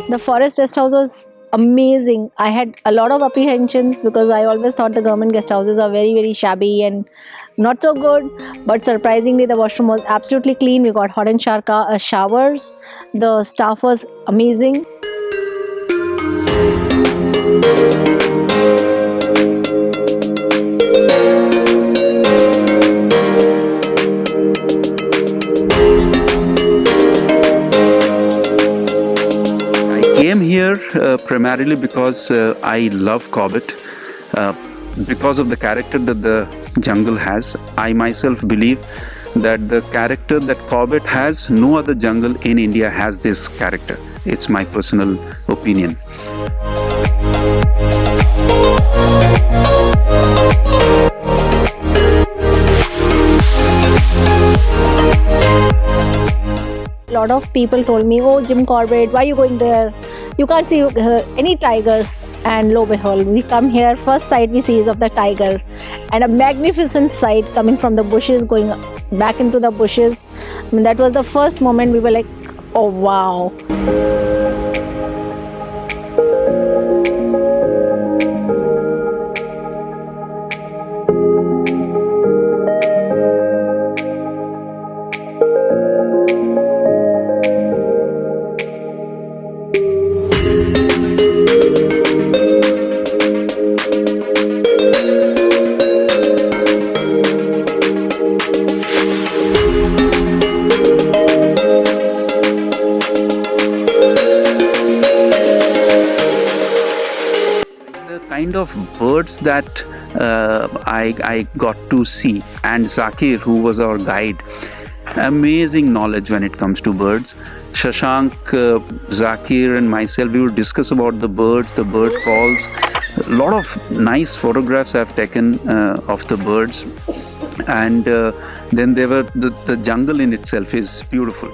The forest guest house was amazing. I had a lot of apprehensions because I always thought the government guest houses are very, very shabby and not so good. But surprisingly, the washroom was absolutely clean. We got hot and showers. The staff was amazing. Came here primarily because I love Corbett. Because of the character that the jungle has, I myself believe that the character that Corbett has, no other jungle in India has this character. It's my personal opinion. A lot of people told me, "Oh, Jim Corbett, why are you going there? You can't see any tigers." And lo and behold, we come here, first sight we see is of the tiger, and a magnificent sight coming from the bushes, going back into the bushes. I mean, that was the first moment we were like, oh wow. Kind of birds that I got to see, and Zakir, who was our guide, amazing knowledge when it comes to birds. Shashank, Zakir and myself, we would discuss about the birds, the bird calls. A lot of nice photographs I've taken of the birds, and then there were the jungle in itself is beautiful.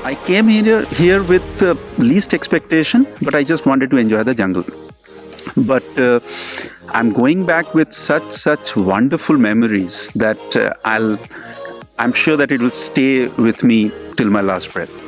I came here with least expectation, but I just wanted to enjoy the jungle. But I'm going back with such wonderful memories that I'm sure that it will stay with me till my last breath.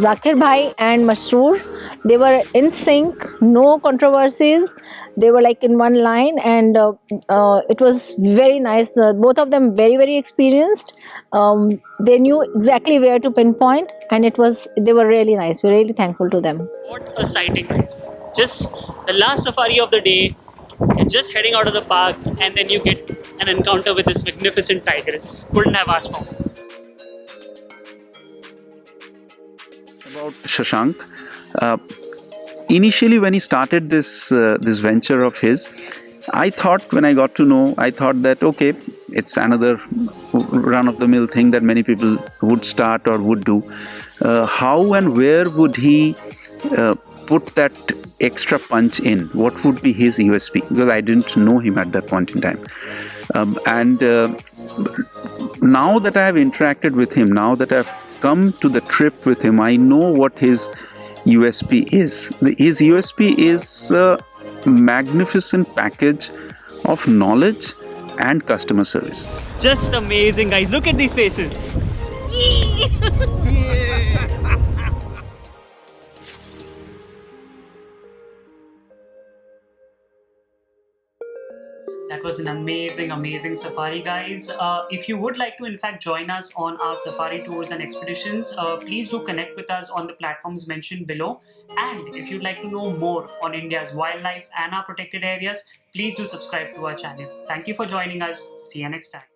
Zakir Bhai and Masroor, they were in sync, no controversies. They were like in one line, and it was very nice. Both of them very experienced. They knew exactly where to pinpoint, and they were really nice. We're really thankful to them. What a sighting, guys. Just the last safari of the day. You're just heading out of the park, and then you get an encounter with this magnificent tigress. Couldn't have asked for more. About Shashank, initially when he started this venture of his, I thought, when I got to know, I thought that okay, it's another run-of-the-mill thing that many people would start or would do. How and where would he put that extra punch in? What would be his USP? Because I didn't know him at that point in time. Now that I have interacted with him, now that I've come to the trip with him, I know what his USP is. His USP is a magnificent package of knowledge and customer service. Just amazing, guys. Look at these faces. That was an amazing safari, guys. If you would like to in fact join us on our safari tours and expeditions, please do connect with us on the platforms mentioned below. And if you'd like to know more on India's wildlife and our protected areas, please do subscribe to our channel. Thank you for joining us. See you next time.